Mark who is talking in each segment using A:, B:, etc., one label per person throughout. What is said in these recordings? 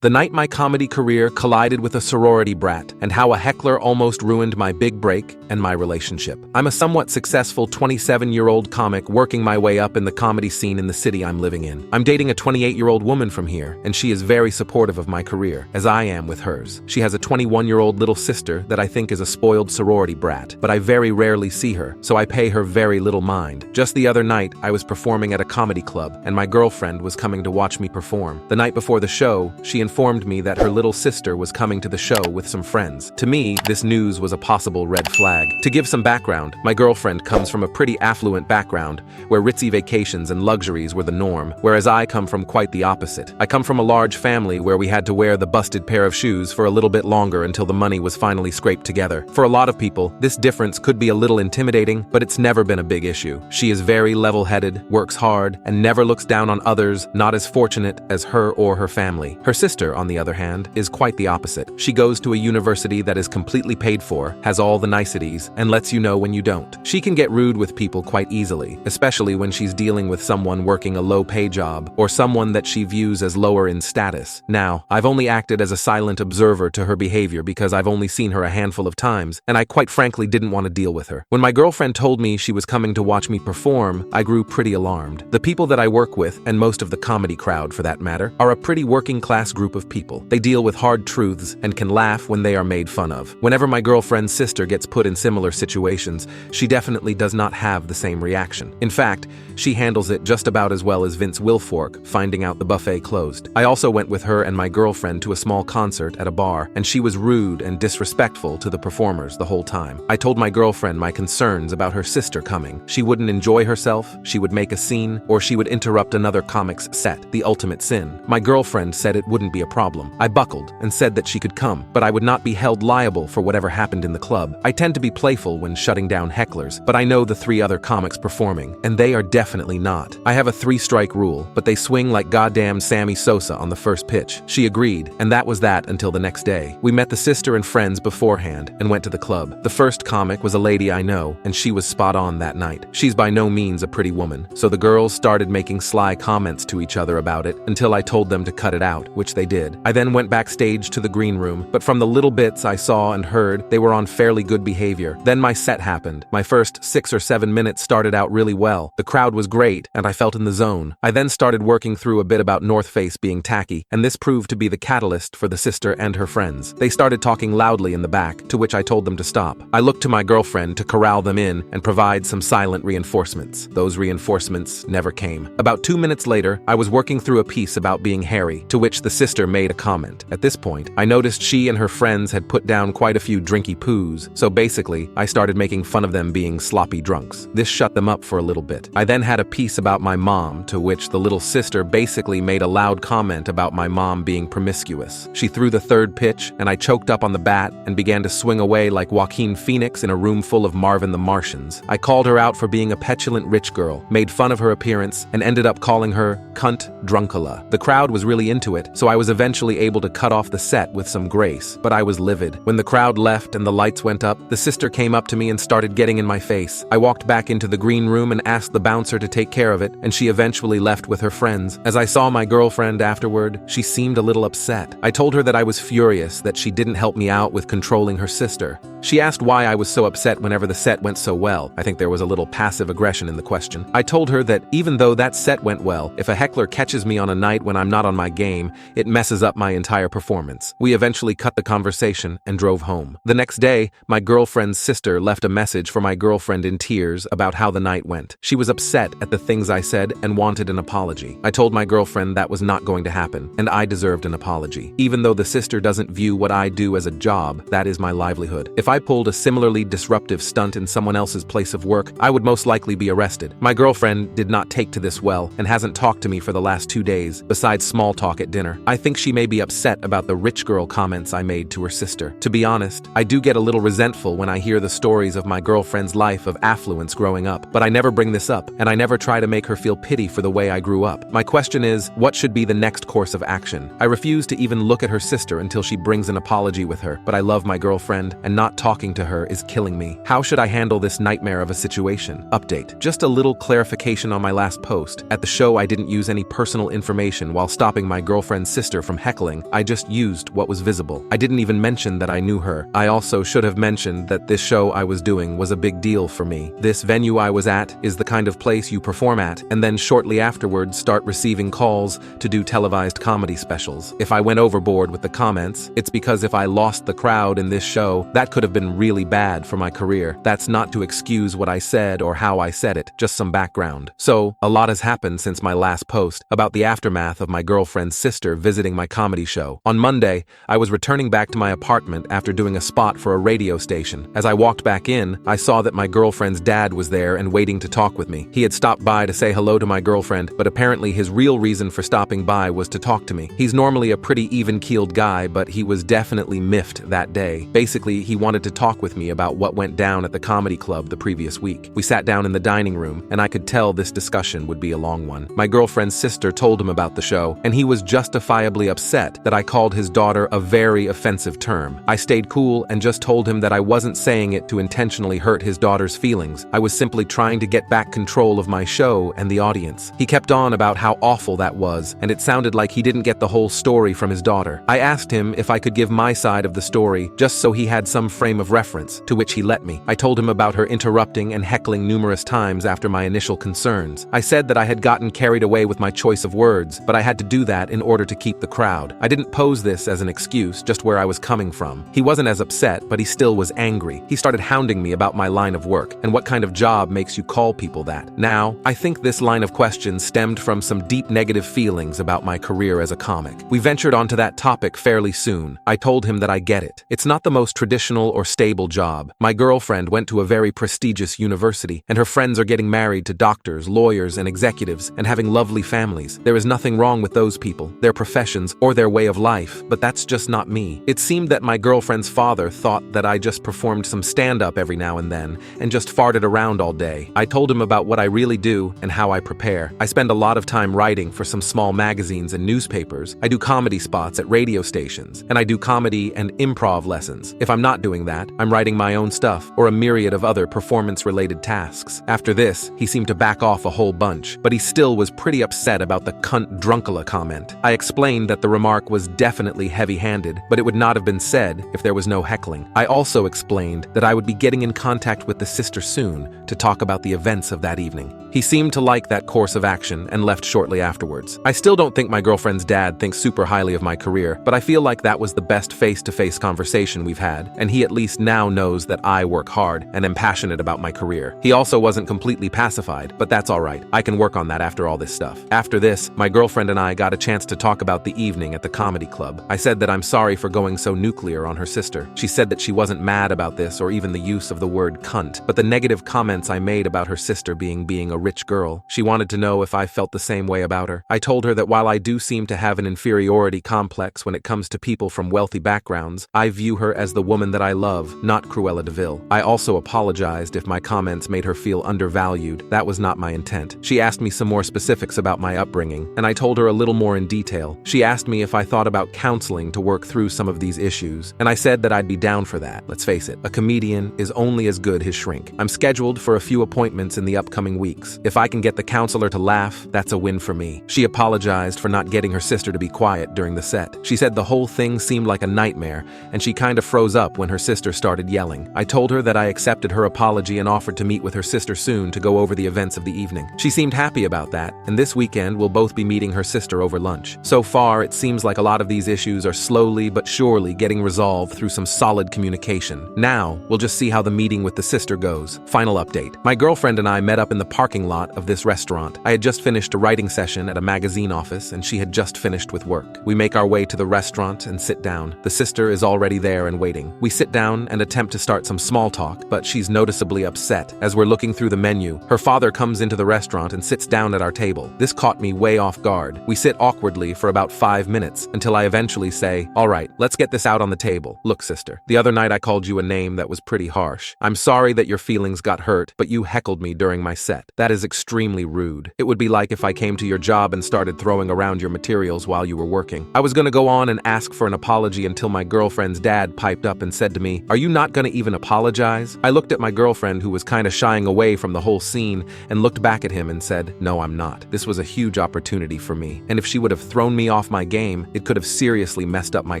A: The night my comedy career collided with a sorority brat, and how a heckler almost ruined my big break and my relationship. I'm a somewhat successful 27-year-old comic working my way up in the comedy scene in the city I'm living in. I'm dating a 28-year-old woman from here, and she is very supportive of my career, as I am with hers. She has a 21-year-old little sister that I think is a spoiled sorority brat, but I very rarely see her, so I pay her very little mind. Just the other night, I was performing at a comedy club, and my girlfriend was coming to watch me perform. The night before the show, she informed me that her little sister was coming to the show with some friends. To me, this news was a possible red flag. To give some background, my girlfriend comes from a pretty affluent background, where ritzy vacations and luxuries were the norm, whereas I come from quite the opposite. I come from a large family where we had to wear the busted pair of shoes for a little bit longer until the money was finally scraped together. For a lot of people, this difference could be a little intimidating, but it's never been a big issue. She is very level-headed, works hard, and never looks down on others not as fortunate as her or her family. Her sister, on the other hand, is quite the opposite. She goes to a university that is completely paid for, has all the niceties, and lets you know when you don't. She can get rude with people quite easily, especially when she's dealing with someone working a low-pay job, or someone that she views as lower in status. Now, I've only acted as a silent observer to her behavior because I've only seen her a handful of times, and I quite frankly didn't want to deal with her. When my girlfriend told me she was coming to watch me perform, I grew pretty alarmed. The people that I work with, and most of the comedy crowd for that matter, are a pretty working-class group of people. They deal with hard truths and can laugh when they are made fun of. Whenever my girlfriend's sister gets put in similar situations, she definitely does not have the same reaction. In fact, she handles it just about as well as Vince Wilfork finding out the buffet closed. I also went with her and my girlfriend to a small concert at a bar, and she was rude and disrespectful to the performers the whole time. I told my girlfriend my concerns about her sister coming. She wouldn't enjoy herself, she would make a scene, or she would interrupt another comic's set, the ultimate sin. My girlfriend said it wouldn't be a problem. I buckled and said that she could come, but I would not be held liable for whatever happened in the club. I tend to be playful when shutting down hecklers, but I know the 3 other comics performing, and they are definitely not. I have a 3-strike rule, but they swing like goddamn Sammy Sosa on the first pitch. She agreed, and that was that until the next day. We met the sister and friends beforehand and went to the club. The first comic was a lady I know, and she was spot on that night. She's by no means a pretty woman, so the girls started making sly comments to each other about it until I told them to cut it out, which they did. I then went backstage to the green room, but from the little bits I saw and heard, they were on fairly good behavior. Then my set happened. My first 6 or 7 minutes started out really well. The crowd was great, and I felt in the zone. I then started working through a bit about North Face being tacky, and this proved to be the catalyst for the sister and her friends. They started talking loudly in the back, to which I told them to stop. I looked to my girlfriend to corral them in and provide some silent reinforcements. Those reinforcements never came. About 2 minutes later, I was working through a piece about being hairy, to which the sister made a comment. At this point, I noticed she and her friends had put down quite a few drinky poos, so basically, I started making fun of them being sloppy drunks. This shut them up for a little bit. I then had a piece about my mom, to which the little sister basically made a loud comment about my mom being promiscuous. She threw the 3rd pitch, and I choked up on the bat and began to swing away like Joaquin Phoenix in a room full of Marvin the Martians. I called her out for being a petulant rich girl, made fun of her appearance, and ended up calling her cunt drunkala. The crowd was really into it, so I was eventually able to cut off the set with some grace, but I was livid. When the crowd left and the lights went up, the sister came up to me and started getting in my face. I walked back into the green room and asked the bouncer to take care of it, and she eventually left with her friends. As I saw my girlfriend afterward, she seemed a little upset. I told her that I was furious that she didn't help me out with controlling her sister. She asked why I was so upset whenever the set went so well. I think there was a little passive aggression in the question. I told her that even though that set went well, if a heckler catches me on a night when I'm not on my game, it messes up my entire performance. We eventually cut the conversation and drove home. The next day, my girlfriend's sister left a message for my girlfriend in tears about how the night went. She was upset at the things I said and wanted an apology. I told my girlfriend that was not going to happen, and I deserved an apology. Even though the sister doesn't view what I do as a job, that is my livelihood. If I pulled a similarly disruptive stunt in someone else's place of work, I would most likely be arrested. My girlfriend did not take to this well and hasn't talked to me for the last 2 days, besides small talk at dinner. I think she may be upset about the rich girl comments I made to her sister. To be honest, I do get a little resentful when I hear the stories of my girlfriend's life of affluence growing up, but I never bring this up, and I never try to make her feel pity for the way I grew up. My question is, what should be the next course of action? I refuse to even look at her sister until she brings an apology with her, but I love my girlfriend, and not talking to her is killing me. How should I handle this nightmare of a situation? Update. Just a little clarification on my last post. At the show, I didn't use any personal information while stopping my girlfriend's sister from heckling. I just used what was visible. I didn't even mention that I knew her. I also should have mentioned that this show I was doing was a big deal for me. This venue I was at is the kind of place you perform at, and then shortly afterwards start receiving calls to do televised comedy specials. If I went overboard with the comments, it's because if I lost the crowd in this show, that could have been really bad for my career. That's not to excuse what I said or how I said it, just some background. So, a lot has happened since my last post about the aftermath of my girlfriend's sister visiting my comedy show. On Monday, I was returning back to my apartment after doing a spot for a radio station. As I walked back in, I saw that my girlfriend's dad was there and waiting to talk with me. He had stopped by to say hello to my girlfriend, but apparently his real reason for stopping by was to talk to me. He's normally a pretty even-keeled guy, but he was definitely miffed that day. Basically, he wanted to talk with me about what went down at the comedy club the previous week. We sat down in the dining room, and I could tell this discussion would be a long one. My girlfriend's sister told him about the show, and he was justifiably upset that I called his daughter a very offensive term. I stayed cool and just told him that I wasn't saying it to intentionally hurt his daughter's feelings. I was simply trying to get back control of my show and the audience. He kept on about how awful that was, and it sounded like he didn't get the whole story from his daughter. I asked him if I could give my side of the story just so he had some frame of reference, to which he let me. I told him about her interrupting and heckling numerous times after my initial concerns. I said that I had gotten carried away with my choice of words, but I had to do that in order to keep the crowd. I didn't pose this as an excuse, just where I was coming from. He wasn't as upset, but he still was angry. He started hounding me about my line of work and what kind of job makes you call people that. Now, I think this line of questions stemmed from some deep negative feelings about my career as a comic. We ventured onto that topic fairly soon. I told him that I get it. It's not the most traditional or stable job. My girlfriend went to a very prestigious university, and her friends are getting married to doctors, lawyers, and executives, and having lovely families. There is nothing wrong with those people, their professions, or their way of life, but that's just not me. It seemed that my girlfriend's father thought that I just performed some stand-up every now and then, and just farted around all day. I told him about what I really do and how I prepare. I spend a lot of time writing for some small magazines and newspapers. I do comedy spots at radio stations, and I do comedy and improv lessons. If I'm not doing that, I'm writing my own stuff or a myriad of other performance-related tasks. After this, he seemed to back off a whole bunch, but he still was pretty upset about the cunt drunkala comment. I explained that the remark was definitely heavy-handed, but it would not have been said if there was no heckling. I also explained that I would be getting in contact with the sister soon to talk about the events of that evening. He seemed to like that course of action and left shortly afterwards. I still don't think my girlfriend's dad thinks super highly of my career, but I feel like that was the best face-to-face conversation we've had, and he at least now knows that I work hard and am passionate about my career. He also wasn't completely pacified, but that's all right. I can work on that after all this stuff. After this, my girlfriend and I got a chance to talk about the evening at the comedy club. I said that I'm sorry for going so nuclear on her sister. She said that she wasn't mad about this or even the use of the word cunt, but the negative comments I made about her sister being a rich girl. She wanted to know if I felt the same way about her. I told her that while I do seem to have an inferiority complex when it comes to people from wealthy backgrounds, I view her as the woman that I love, not Cruella de Vil. I also apologized if my comments made her feel undervalued. That was not my intent. She asked me some more specifics about my upbringing, and I told her a little more in detail. She asked me if I thought about counseling to work through some of these issues, and I said that I'd be down for that. Let's face it, a comedian is only as good his shrink. I'm scheduled for a few appointments in the upcoming weeks. If I can get the counselor to laugh, that's a win for me. She apologized for not getting her sister to be quiet during the set. She said the whole thing seemed like a nightmare, and she kind of froze up when her sister started yelling. I told her that I accepted her apology and offered to meet with her sister soon to go over the events of the evening. She seemed happy about that, and this weekend we'll both be meeting her sister over lunch. So far, it seems like a lot of these issues are slowly but surely getting resolved through some solid communication. Now, we'll just see how the meeting with the sister goes. Final update. My girlfriend and I met up in the parking lot of this restaurant. I had just finished a writing session at a magazine office, and she had just finished with work. We make our way to the restaurant and sit down. The sister is already there and waiting. We sit down and attempt to start some small talk, but she's noticeably upset. As we're looking through the menu, her father comes into the restaurant and sits down at our table. This caught me way off guard. We sit awkwardly for about 5 minutes until I eventually say, "All right, let's get this out on the table. Look, sister, the other night I called you a name that was pretty harsh. I'm sorry that your feelings got hurt, but you heckled me during my set. That is extremely rude. It would be like if I came to your job and started throwing around your materials while you were working." I was gonna go on and ask for an apology until my girlfriend's dad piped up and said to me, me, "Are you not gonna even apologize?" I looked at my girlfriend, who was kinda shying away from the whole scene, and looked back at him and said, "No, I'm not. This was a huge opportunity for me, and if she would have thrown me off my game, it could have seriously messed up my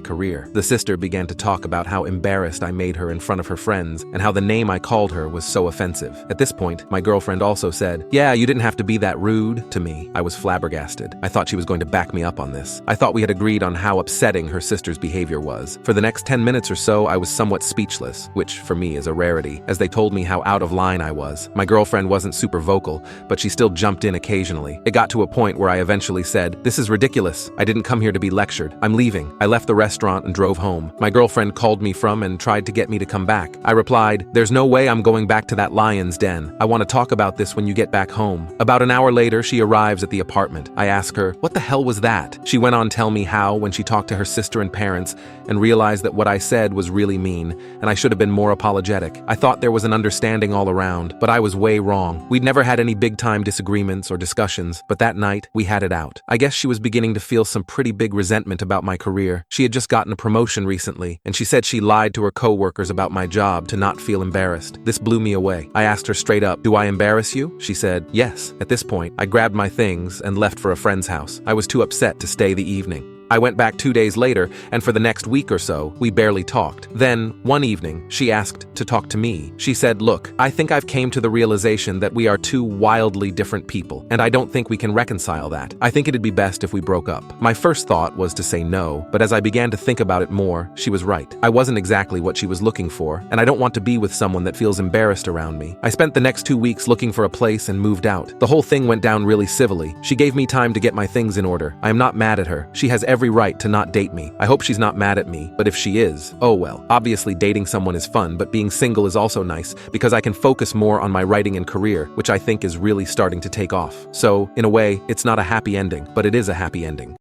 A: career." The sister began to talk about how embarrassed I made her in front of her friends, and how the name I called her was so offensive. At this point, my girlfriend also said, "Yeah, you didn't have to be that rude," to me. I was flabbergasted. I thought she was going to back me up on this. I thought we had agreed on how upsetting her sister's behavior was. For the next 10 minutes or so, I was somewhat speechless, which for me is a rarity, as they told me how out of line I was. My girlfriend wasn't super vocal, but she still jumped in occasionally. It got to a point where I eventually said, "This is ridiculous. I didn't come here to be lectured. I'm leaving." I left the restaurant and drove home. My girlfriend called me from and tried to get me to come back. I replied, "There's no way I'm going back to that lion's den. I want to talk about this when you get back home." About an hour later, she arrives at the apartment. I ask her, "What the hell was that?" She went on to tell me how, when she talked to her sister and parents and realized that what I said was really mean, and I should have been more apologetic. I thought there was an understanding all around, but I was way wrong. We'd never had any big-time disagreements or discussions, but that night, we had it out. I guess she was beginning to feel some pretty big resentment about my career. She had just gotten a promotion recently, and she said she lied to her coworkers about my job to not feel embarrassed. This blew me away. I asked her straight up, "Do I embarrass you?" She said, "Yes." At this point, I grabbed my things and left for a friend's house. I was too upset to stay the evening. I went back 2 days later, and for the next week or so, we barely talked. Then, one evening, she asked to talk to me. She said, "Look, I think I've came to the realization that we are two wildly different people, and I don't think we can reconcile that. I think it'd be best if we broke up." My first thought was to say no, but as I began to think about it more, she was right. I wasn't exactly what she was looking for, and I don't want to be with someone that feels embarrassed around me. I spent the next 2 weeks looking for a place and moved out. The whole thing went down really civilly. She gave me time to get my things in order. I am not mad at her. She has every right to not date me. I hope she's not mad at me, but if she is, oh well. Obviously dating someone is fun, but being single is also nice because I can focus more on my writing and career, which I think is really starting to take off. So, in a way, it's not a happy ending, but it is a happy ending.